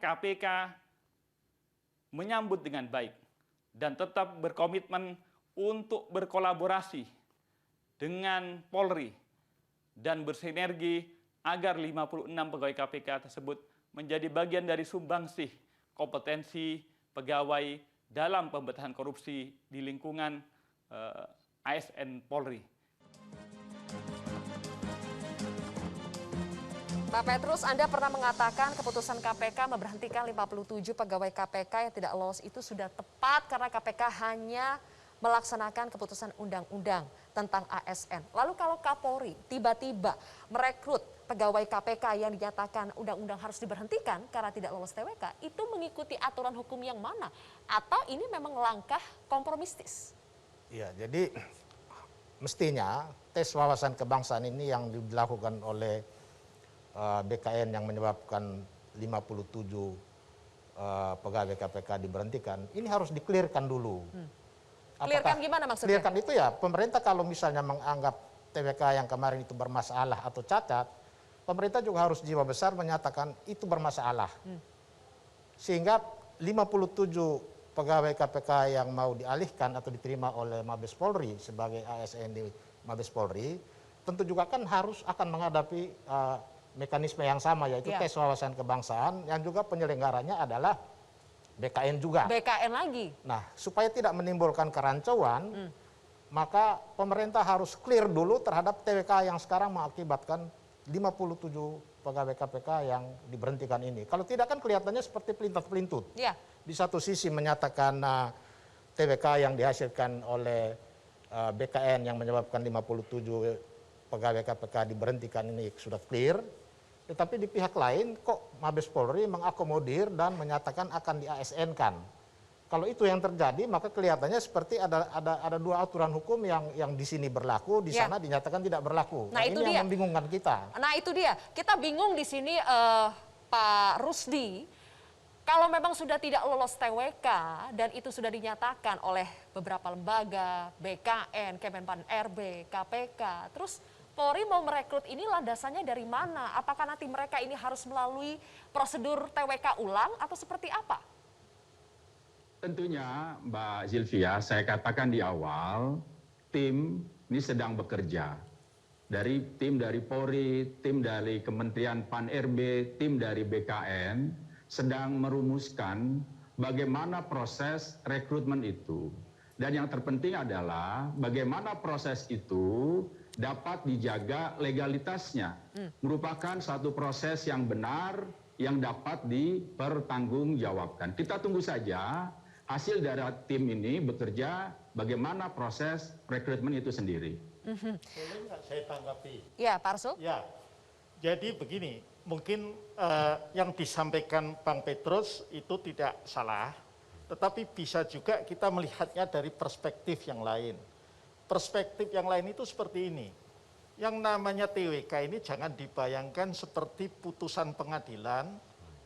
KPK menyambut dengan baik dan tetap berkomitmen untuk berkolaborasi dengan Polri dan bersinergi agar 56 pegawai KPK tersebut menjadi bagian dari sumbangsih kompetensi pegawai dalam pemberantasan korupsi di lingkungan ASN Polri. Pak Petrus, Anda pernah mengatakan keputusan KPK memberhentikan 57 pegawai KPK yang tidak lolos itu sudah tepat karena KPK hanya melaksanakan keputusan undang-undang tentang ASN. Lalu kalau Kapolri tiba-tiba merekrut pegawai KPK yang dinyatakan undang-undang harus diberhentikan karena tidak lolos TWK, itu mengikuti aturan hukum yang mana? Atau ini memang langkah kompromistis? Ya, jadi mestinya tes wawasan kebangsaan ini yang dilakukan oleh BKN yang menyebabkan 57 pegawai KPK diberhentikan, ini harus diklirkan dulu. Klirkan gimana maksudnya? Klirkan itu ya, pemerintah kalau misalnya menganggap TWK yang kemarin itu bermasalah atau cacat, pemerintah juga harus jiwa besar menyatakan itu bermasalah. Sehingga 57 pegawai KPK yang mau dialihkan atau diterima oleh Mabes Polri sebagai ASN di Mabes Polri, tentu juga kan harus akan menghadapi mekanisme yang sama, yaitu tes wawasan kebangsaan yang juga penyelenggaranya adalah BKN juga. BKN lagi? Nah, supaya tidak menimbulkan kerancuan, maka pemerintah harus clear dulu terhadap TWK yang sekarang mengakibatkan 57 pegawai KPK yang diberhentikan ini. Kalau tidak kan kelihatannya seperti pelintat-pelintut. Ya. Di satu sisi menyatakan TWK yang dihasilkan oleh BKN yang menyebabkan 57 pegawai KPK diberhentikan ini sudah clear. Tetapi di pihak lain kok Mabes Polri mengakomodir dan menyatakan akan di ASN-kan. Kalau itu yang terjadi, maka kelihatannya seperti ada dua aturan hukum yang di sini berlaku, di sana dinyatakan tidak berlaku. Nah, itu ini dia yang membingungkan kita. Nah, itu dia. Kita bingung di sini, Pak Rusdi. Kalau memang sudah tidak lolos TWK dan itu sudah dinyatakan oleh beberapa lembaga, BKN, Kemenpan RB, KPK, terus Polri mau merekrut ini landasannya dari mana? Apakah nanti mereka ini harus melalui prosedur TWK ulang atau seperti apa? Tentunya Mbak Zilvia, saya katakan di awal, tim ini sedang bekerja. Tim dari Polri, tim dari Kementerian Pan-RB, tim dari BKN, sedang merumuskan bagaimana proses rekrutmen itu. Dan yang terpenting adalah bagaimana proses itu dapat dijaga legalitasnya. Merupakan satu proses yang benar yang dapat dipertanggungjawabkan. Kita tunggu saja hasil dari tim ini bekerja bagaimana proses rekrutmen itu sendiri. Boleh nggak saya tanggapi? Ya, Pak Arsul. Ya, jadi begini, mungkin yang disampaikan Bang Petrus itu tidak salah, tetapi bisa juga kita melihatnya dari perspektif yang lain. Perspektif yang lain itu seperti ini. Yang namanya TWK ini jangan dibayangkan seperti putusan pengadilan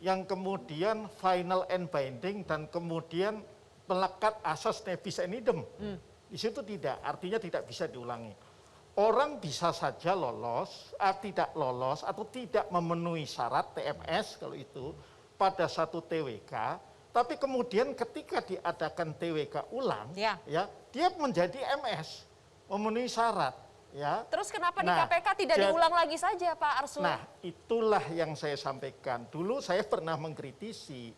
yang kemudian final and binding dan kemudian melekat asas nebis and idem. Di situ tidak, artinya tidak bisa diulangi. Orang bisa saja lolos, tidak lolos atau tidak memenuhi syarat TMS kalau itu pada satu TWK, tapi kemudian ketika diadakan TWK ulang, ya dia menjadi MS, memenuhi syarat. Ya. Terus kenapa di KPK tidak diulang lagi saja, Pak Arsul? Nah, itulah yang saya sampaikan. Dulu saya pernah mengkritisi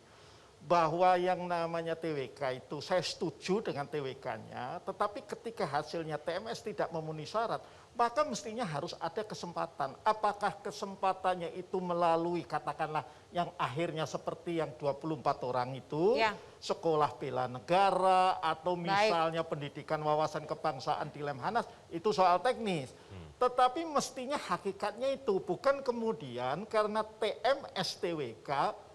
bahwa yang namanya TWK itu saya setuju dengan TWK-nya, tetapi ketika hasilnya TMS tidak memenuhi syarat, maka mestinya harus ada kesempatan. Apakah kesempatannya itu melalui katakanlah yang akhirnya seperti yang 24 orang itu, sekolah bela negara, atau misalnya pendidikan wawasan kebangsaan di Lemhanas, itu soal teknis. Tetapi mestinya hakikatnya itu, bukan kemudian karena TMS TWK,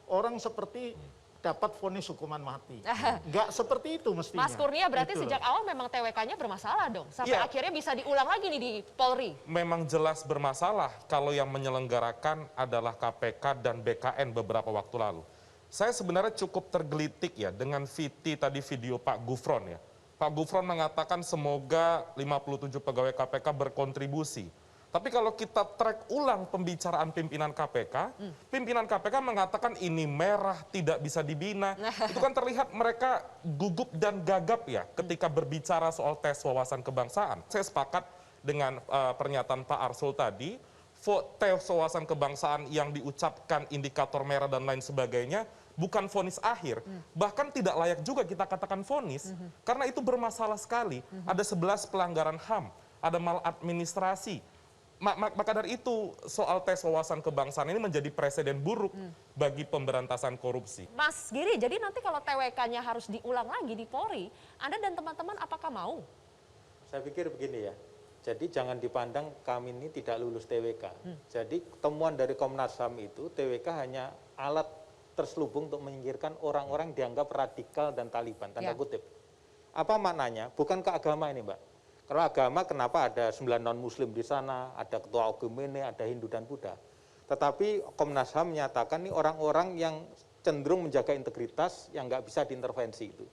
orang seperti dapat vonis hukuman mati. Enggak seperti itu mestinya. Mas Kurnia berarti gitu sejak awal memang TWK-nya bermasalah dong. Sampai akhirnya bisa diulang lagi nih di Polri. Memang jelas bermasalah kalau yang menyelenggarakan adalah KPK dan BKN beberapa waktu lalu. Saya sebenarnya cukup tergelitik ya dengan tadi video Pak Gufron ya. Pak Gufron mengatakan semoga 57 pegawai KPK berkontribusi. Tapi kalau kita track ulang pembicaraan pimpinan KPK, pimpinan KPK mengatakan ini merah, tidak bisa dibina. Itu kan terlihat mereka gugup dan gagap ya ketika berbicara soal tes wawasan kebangsaan. Saya sepakat dengan pernyataan Pak Arsul tadi, tes wawasan kebangsaan yang diucapkan indikator merah dan lain sebagainya bukan vonis akhir, bahkan tidak layak juga kita katakan vonis, karena itu bermasalah sekali. Ada 11 pelanggaran HAM, ada maladministrasi. Maka dari itu soal tes wawasan kebangsaan ini menjadi presiden buruk bagi pemberantasan korupsi. Mas Giri, jadi nanti kalau TWK-nya harus diulang lagi di Polri, Anda dan teman-teman apakah mau? Saya pikir begini ya, jadi jangan dipandang kami ini tidak lulus TWK. Jadi temuan dari Komnas HAM itu, TWK hanya alat terselubung untuk menyingkirkan orang-orang dianggap radikal dan Taliban, tanda kutip. Apa maknanya? Bukan ke agama ini, Mbak. Kalau agama, kenapa ada 9 non-muslim di sana, ada ketua Ogemene, ada Hindu dan Buddha. Tetapi Komnas HAM menyatakan ini orang-orang yang cenderung menjaga integritas yang nggak bisa diintervensi itu.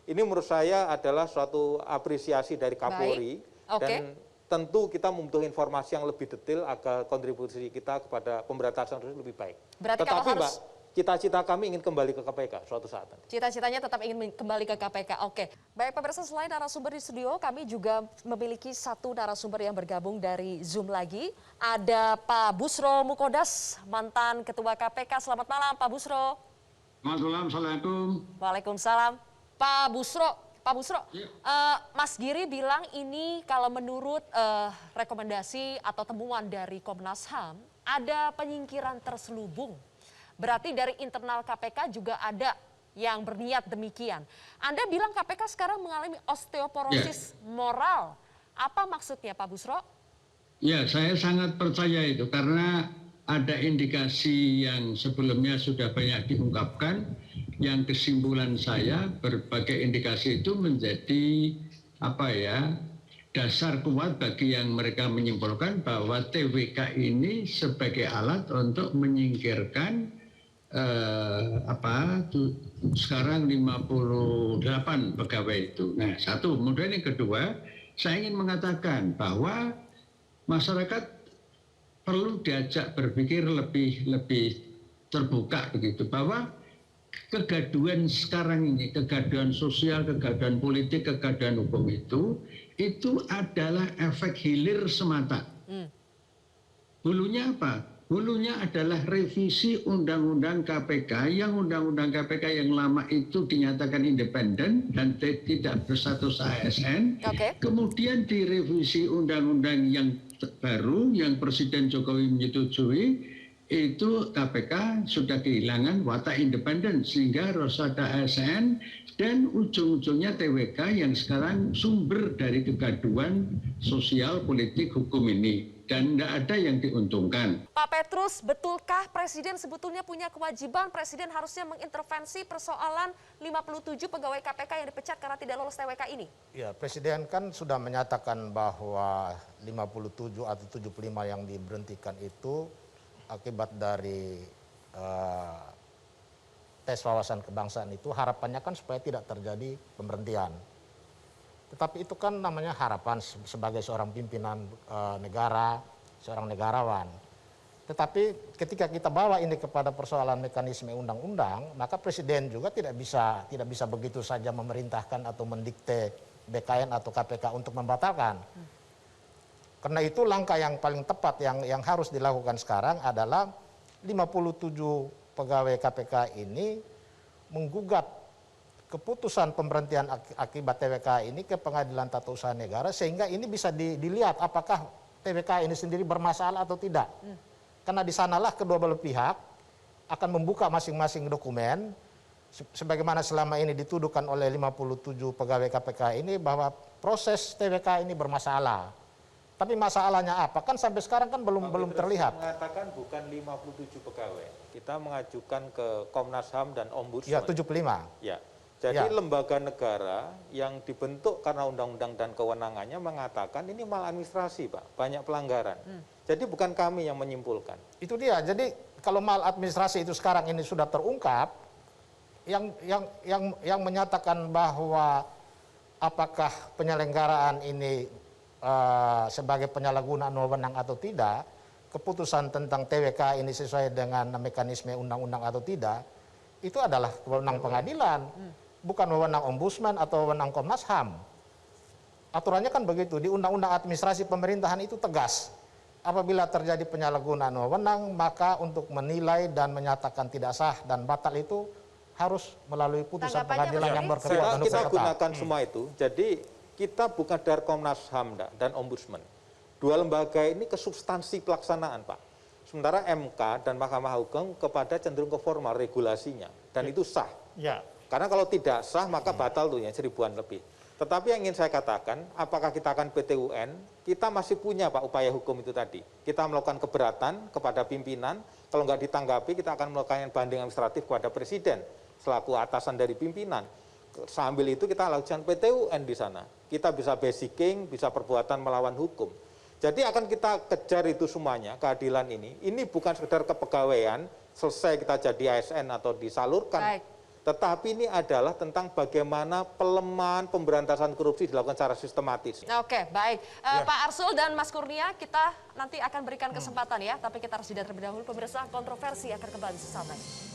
Ini menurut saya adalah suatu apresiasi dari Kapolri. Dan tentu kita membutuhkan informasi yang lebih detail agar kontribusi kita kepada pemberantasan korupsi lebih baik. Berarti tetapi kalau harus... Mbak, cita-cita kami ingin kembali ke KPK suatu saat nanti. Cita-citanya tetap ingin kembali ke KPK. Oke. Baik pemirsa, selain narasumber di studio, kami juga memiliki satu narasumber yang bergabung dari Zoom lagi. Ada Pak Busro Mukodas, mantan Ketua KPK. Selamat malam Pak Busro. Selamat malam, Assalamualaikum. Waalaikumsalam. Pak Busro, Mas Giri bilang ini kalau menurut rekomendasi atau temuan dari Komnas HAM, ada penyingkiran terselubung. Berarti dari internal KPK juga ada yang berniat demikian. Anda bilang KPK sekarang mengalami osteoporosis moral. Apa maksudnya Pak Busro? Ya, saya sangat percaya itu karena ada indikasi yang sebelumnya sudah banyak diungkapkan. Yang kesimpulan saya berbagai indikasi itu menjadi dasar kuat bagi yang mereka menyimpulkan bahwa TWK ini sebagai alat untuk menyingkirkan sekarang 58 pegawai itu. Nah, satu. Kemudian yang kedua, saya ingin mengatakan bahwa masyarakat perlu diajak berpikir lebih terbuka begitu, bahwa kegaduhan sekarang ini, kegaduhan sosial, kegaduhan politik, kegaduhan hukum itu adalah efek hilir semata. Hulunya apa? Hulunya adalah revisi Undang-Undang KPK, yang Undang-Undang KPK yang lama itu dinyatakan independen dan tidak berstatus ASN. Kemudian direvisi Undang-Undang yang baru, yang Presiden Jokowi menyetujui, itu KPK sudah kehilangan watak independen sehingga harus ada ASN dan ujung-ujungnya TWK yang sekarang sumber dari kegaduhan sosial, politik, hukum ini. Dan tidak ada yang diuntungkan. Pak Petrus, betulkah Presiden sebetulnya punya kewajiban, Presiden harusnya mengintervensi persoalan 57 pegawai KPK yang dipecat karena tidak lolos TWK ini? Ya, Presiden kan sudah menyatakan bahwa 57 atau 75 yang diberhentikan itu akibat dari tes wawasan kebangsaan itu, harapannya kan supaya tidak terjadi pemberhentian. Tetapi itu kan namanya harapan sebagai seorang pimpinan negara, seorang negarawan. Tetapi ketika kita bawa ini kepada persoalan mekanisme undang-undang, maka Presiden juga tidak bisa begitu saja memerintahkan atau mendikte BKN atau KPK untuk membatalkan. Karena itu langkah yang paling tepat yang harus dilakukan sekarang adalah 57 pegawai KPK ini menggugat keputusan pemberhentian akibat TWK ini ke Pengadilan Tata Usaha Negara sehingga ini bisa dilihat apakah TWK ini sendiri bermasalah atau tidak. Karena di sanalah kedua belah pihak akan membuka masing-masing dokumen sebagaimana selama ini dituduhkan oleh 57 pegawai KPK ini bahwa proses TWK ini bermasalah. Tapi masalahnya apa? Kan sampai sekarang kan belum terlihat. Kita mengatakan bukan 57 pegawai. Kita mengajukan ke Komnas HAM dan Ombudsman. Ya, 75. Ya. Jadi lembaga negara yang dibentuk karena undang-undang dan kewenangannya mengatakan ini maladministrasi, Pak, banyak pelanggaran. Jadi bukan kami yang menyimpulkan. Itu dia. Jadi kalau maladministrasi itu sekarang ini sudah terungkap, yang menyatakan bahwa apakah penyelenggaraan ini sebagai penyalahgunaan wewenang atau tidak, keputusan tentang TWK ini sesuai dengan mekanisme undang-undang atau tidak, itu adalah wewenang pengadilan, bukan wewenang ombudsman atau wewenang Komnas HAM. Aturannya kan begitu, di Undang-Undang Administrasi Pemerintahan itu tegas. Apabila terjadi penyalahgunaan wewenang, maka untuk menilai dan menyatakan tidak sah dan batal itu harus melalui putusan pengadilan yang berkekuatan hukum kita tetap. gunakan semua itu. Jadi kita bukan dari Komnas HAM dan Ombudsman. Dua lembaga ini ke substansi pelaksanaan, Pak. Sementara MK dan Mahkamah Agung kepada cenderung ke formal regulasinya. Dan itu sah. Ya. Karena kalau tidak sah maka batal tuh ya 1000-an lebih. Tetapi yang ingin saya katakan, apakah kita akan PT UN? Kita masih punya Pak upaya hukum itu tadi. Kita melakukan keberatan kepada pimpinan, kalau nggak ditanggapi kita akan melakukan banding administratif kepada Presiden selaku atasan dari pimpinan. Sambil itu kita lakukan PT UN di sana. Kita bisa basicking, bisa perbuatan melawan hukum. Jadi akan kita kejar itu semuanya, keadilan ini. Ini bukan sekedar kepegawaian, selesai kita jadi ASN atau disalurkan. Baik. Tetapi ini adalah tentang bagaimana pelemahan pemberantasan korupsi dilakukan secara sistematis. Oke, baik. Pak Arsul dan Mas Kurnia, kita nanti akan berikan kesempatan ya, tapi kita harus jeda terlebih dahulu. Pemirsa, kontroversi akan kembali sesaat lagi.